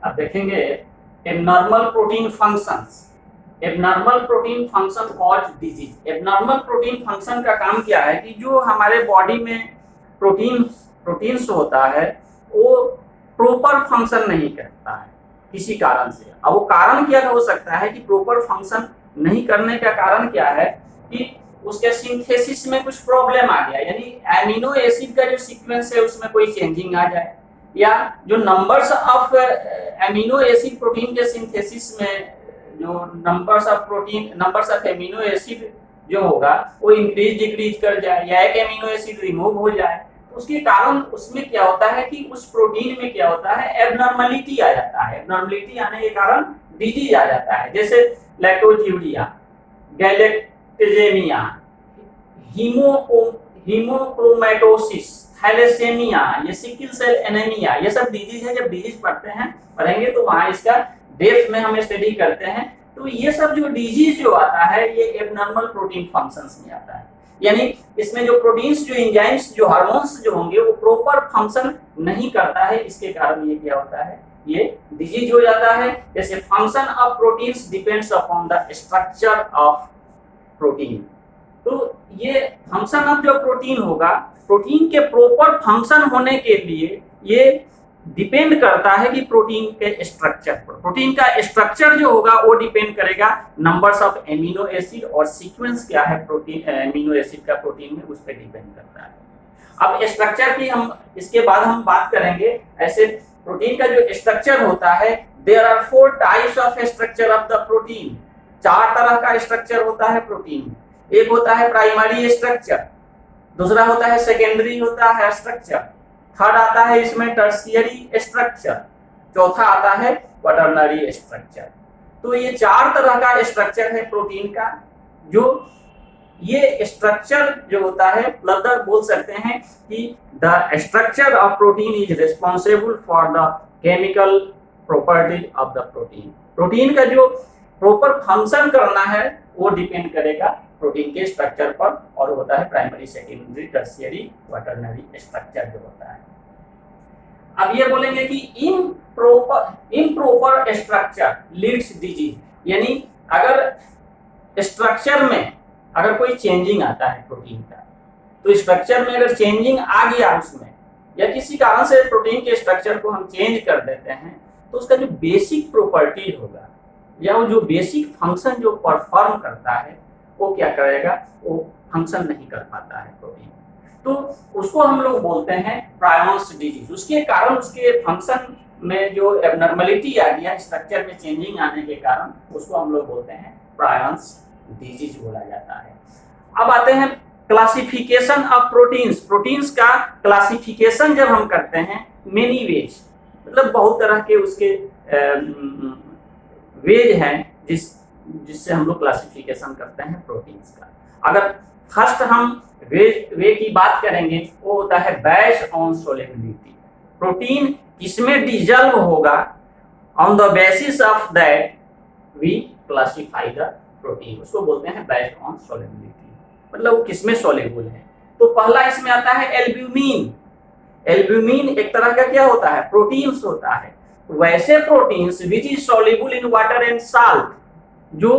अब देखेंगे abnormal protein functions. Abnormal protein function cause disease. Abnormal protein function का काम क्या है कि जो हमारे बॉडी में प्रोटीन्स होता है वो प्रॉपर फंक्शन नहीं करता है किसी कारण से। अब वो कारण क्या हो सकता है कि प्रॉपर फंक्शन नहीं करने का कारण क्या है कि उसके सिंथेसिस में कुछ प्रॉब्लम आ गया, यानी एमिनो एसिड का जो सीक्वेंस है उसमें कोई चेंजिंग आ जाए, या जो numbers of amino acid protein के सिंथेसिस में जो नंबर्स ऑफ एमिनो एसिड जो होगा वो इंक्रीज डिक्रीज कर जाए, या एक एमिनो एसिड रिमूव हो जाए, तो उसके कारण उसमें क्या होता है कि उस प्रोटीन में क्या होता है, एबनॉर्मलिटी आ जाता है। एबनॉर्मलिटी आने के कारण डिजीज आ जाता है, जैसे लैक्टोज्यूरिया, गैलेक्टेजेमिया, हीमोक्रोमैटोसिस, थैलेसेमिया, ये सिकल सेल एनीमिया, ये सब डिजीज है। जब डिजीज पढ़ेंगे तो वहां इसका डेप्थ में हम स्टडी करते हैं। तो ये सब जो डिजीज जो आता है ये एबनॉर्मल प्रोटीन फंक्शंस में आता है, यानी इसमें जो प्रोटीन्स, जो एंजाइम्स, जो हार्मोन्स जो होंगे वो प्रॉपर फंक्शन नहीं करता है। इसके कारण ये क्या होता है, ये डिजीज हो जाता है। जैसे function of proteins depends upon the structure of protein. तो ये फंक्शन ऑफ जो प्रोटीन होगा, प्रोटीन के प्रॉपर फंक्शन होने के लिए ये डिपेंड करता है कि प्रोटीन के स्ट्रक्चर पर। प्रोटीन का स्ट्रक्चर जो होगा वो डिपेंड करेगा नंबर्स ऑफ एमिनो एसिड, और सीक्वेंस क्या है प्रोटीन एमिनो एसिड का प्रोटीन में, उस पर डिपेंड करता है। अब स्ट्रक्चर की हम इसके बाद हम बात करेंगे। ऐसे प्रोटीन का जो स्ट्रक्चर होता है, there are 4 types of structure of the protein. 4 तरह का स्ट्रक्चर होता है प्रोटीन में। एक होता है प्राइमरी स्ट्रक्चर, दूसरा होता है सेकेंडरी होता है स्ट्रक्चर, थर्ड आता है इसमें टर्शियरी स्ट्रक्चर, चौथा आता है क्वाटरनरी स्ट्रक्चर। तो ये 4 तरह का स्ट्रक्चर है प्रोटीन का। जो ये स्ट्रक्चर जो होता है, मतलब बोल सकते हैं कि the structure of protein is responsible for the chemical property of the protein. Protein का जो प्रॉपर फंक्शन करना है वो डिपेंड करेगा प्रोटीन के स्ट्रक्चर पर, और होता है primary, secondary, tertiary, quaternary structure जो होता है। अब ये बोलेंगे कि इम्प्रॉपर स्ट्रक्चर लीड्स डिजीज, यानी अगर स्ट्रक्चर में अगर कोई चेंजिंग आता है प्रोटीन का, तो स्ट्रक्चर में अगर चेंजिंग आ गया उसमें, या किसी कारण से प्रोटीन के स्ट्रक्चर को हम चेंज कर देते हैं, तो उसका जो बेसिक प्रॉपर्टी होगा या वो जो बेसिक फंक्शन जो परफॉर्म करता है वो क्या करेगा, वो फंक्शन नहीं कर पाता है प्रोटीन। तो उसको हम लोग बोलते हैं प्रायॉन्स डिजीज। उसके कारण उसके फंक्शन में जो एबनॉर्मलिटी आ गया, स्ट्रक्चर में चेंजिंग आने के कारण, उसको हम लोग बोलते हैं प्रायॉन्स डिजीज बोला जाता है। अब आते हैं क्लासिफिकेशन ऑफ प्रोटीन्स। प्रोटीन्स का क्लासिफिकेशन जब हम करते हैं, मेनी वेज, मतलब बहुत तरह के उसके वेज हैं जिससे हम लोग क्लासिफिकेशन करते हैं प्रोटीन्स का। अगर फर्स्ट हम वे की बात करेंगे, वो होता है बेस्ड ऑन सोलेबिलिटी। प्रोटीन किसमें डिजल्व होगा, on the basis of that we classify the protein, उसको बोलते हैं बेस्ड ऑन सोलेबिलिटी, मतलब वो किसमें सोलेबल है। तो पहला इसमें आता है एल्ब्यूमिन। एल्ब्यूमिन एक तरह का क्या होता है, प्रोटीन्स होता है। वैसे proteins which is soluble in water and salt, जो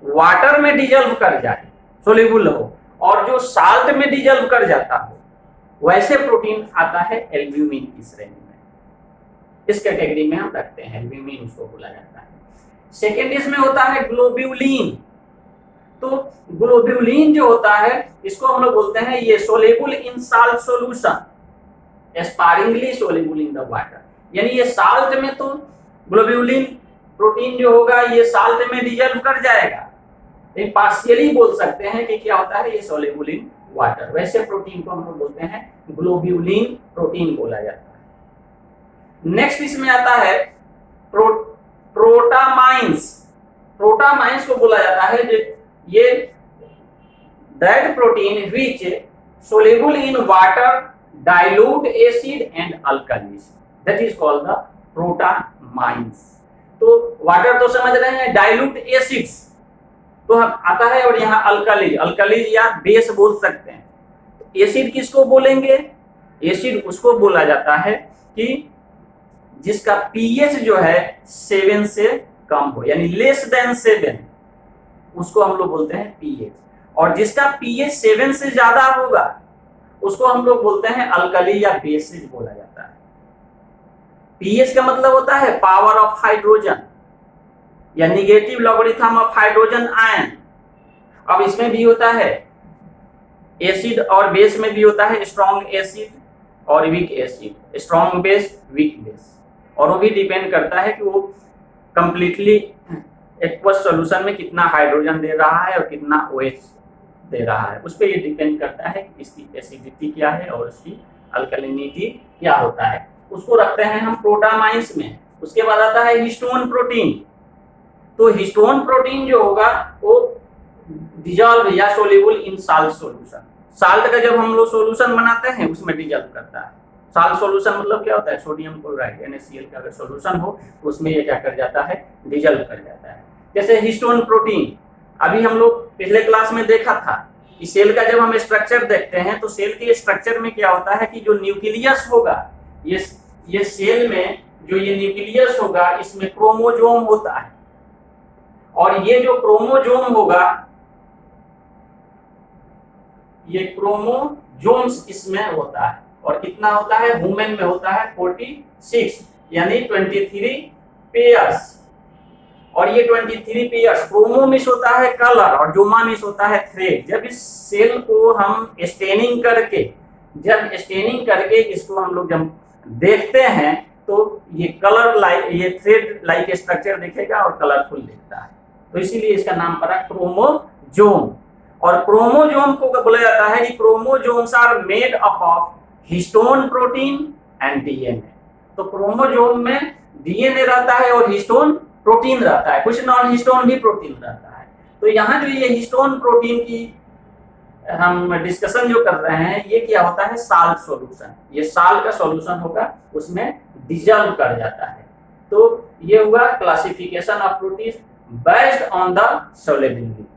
वाटर में डिजल्व कर जाए, सोल्यूबल हो, और जो साल्ट में डिजल्व कर जाता हो, वैसे प्रोटीन आता है एल्ब्यूमिन की श्रेणी में। इस कैटेगरी में हम रखते हैं, एल्ब्यूमिन उसको बोला जाता है। सेकेंड इसमें होता है ग्लोब्यूलिन। तो ग्लोब्यूलिन जो होता है, इसको हम लोग बोलते हैं ये soluble in salt solution, sparingly soluble in the water, यानी ये साल्ट में तो ग्लोब्यूलिन प्रोटीन जो होगा ये साल्ट में डिजल्व कर जाएगा, लेकिन पार्शियली बोल सकते हैं कि क्या होता है, ये सोल्यूबल इन वाटर। वैसे प्रोटीन को हम लोग बोलते हैं ग्लोब्यूलिन प्रोटीन बोला जाता है। नेक्स्ट इसमें आता है प्रोटामाइंस। प्रोटामाइंस को बोला जाता है ये that protein which soluble in water, dilute acid and alkalies, that is called the protamines. तो वाटर तो समझ रहे हैं, डाइल्यूट एसिड्स तो आता है, और यहाँ अल्कालीज, अल्कालीज या बेस बोल सकते हैं। तो एसिड किसको बोलेंगे, एसिड उसको बोला जाता है कि जिसका पीएच जो है 7 से कम हो, यानी लेस देन 7, उसको हम लोग बोलते हैं पीएच। और जिसका पीएच 7 से ज्यादा होगा उसको हम लोग बोलते हैं अल्कली या बेसिक बोला जाता है। पीएच का मतलब होता है पावर ऑफ हाइड्रोजन या negative logarithm of hydrogen ion. अब इसमें भी होता है एसिड और बेस में भी होता है स्ट्रॉन्ग एसिड और weak acid, strong base weak base, और वो भी डिपेंड करता है कि वो कंप्लीटली एक्वस सॉल्यूशन में कितना हाइड्रोजन दे रहा है और कितना OH दे रहा है, उस पर ये डिपेंड करता है कि इसकी एसिडिटी क्या है और उसकी अल्कलिनिटी क्या होता है। उसको रखते हैं हम प्रोटामाइंस में। उसके बाद आता है हिस्टोन प्रोटीन। तो हिस्टोन प्रोटीन जो होगा वो डिजॉल्व या soluble in salt solution. Salt का जब हम लोग सॉल्यूशन बनाते हैं उसमें डिजॉल्व करता है। साल्ट सॉल्यूशन मतलब क्या होता है, सोडियम क्लोराइड NaCl का अगर सॉल्यूशन हो तो उसमें ये क्या कर जाता है, डिजॉल्व कर जाता है। जैसे हिस्टोन प्रोटीन अभी हम लोग पिछले क्लास में देखा था कि सेल का जब हम स्ट्रक्चर देखते हैं तो सेल के स्ट्रक्चर में क्या होता है कि जो न्यूक्लियस होगा, ये सेल में जो ये न्यूक्लियस होगा इसमें क्रोमोसोम होता है, और ये जो क्रोमोसोम होगा ये क्रोमोसोम्स इसमें होता है, और कितना होता है, वुमेन में होता है 46 यानी 23 पेयर्स। और ये 23 पेयर्स, क्रोमो मिस होता है कलर और जोमा मिस होता है थ्रेड। जब इस सेल को हम स्टेनिंग करके इसको हम लोग जब देखते हैं तो ये कलर लाइक, ये थ्रेड लाइक स्ट्रक्चर दिखेगा और कलरफुल दिखता है, तो इसीलिए इसका नाम पड़ा क्रोमोसोम। और क्रोमोसोम को बोला जाता है कि chromosomes are made up of histone protein and DNA. तो क्रोमोसोम में डीएनए रहता है और हिस्टोन प्रोटीन रहता है, कुछ नॉन हिस्टोन भी प्रोटीन रहता है। तो यहाँ जो ये हिस्टोन प्रोटीन की हम डिस्कशन जो कर रहे हैं, ये क्या होता है, साल्ट सॉल्यूशन। ये साल्ट का सॉल्यूशन होगा उसमें डिजॉल्व कर जाता है। तो ये हुआ classification of protein based on the solubility.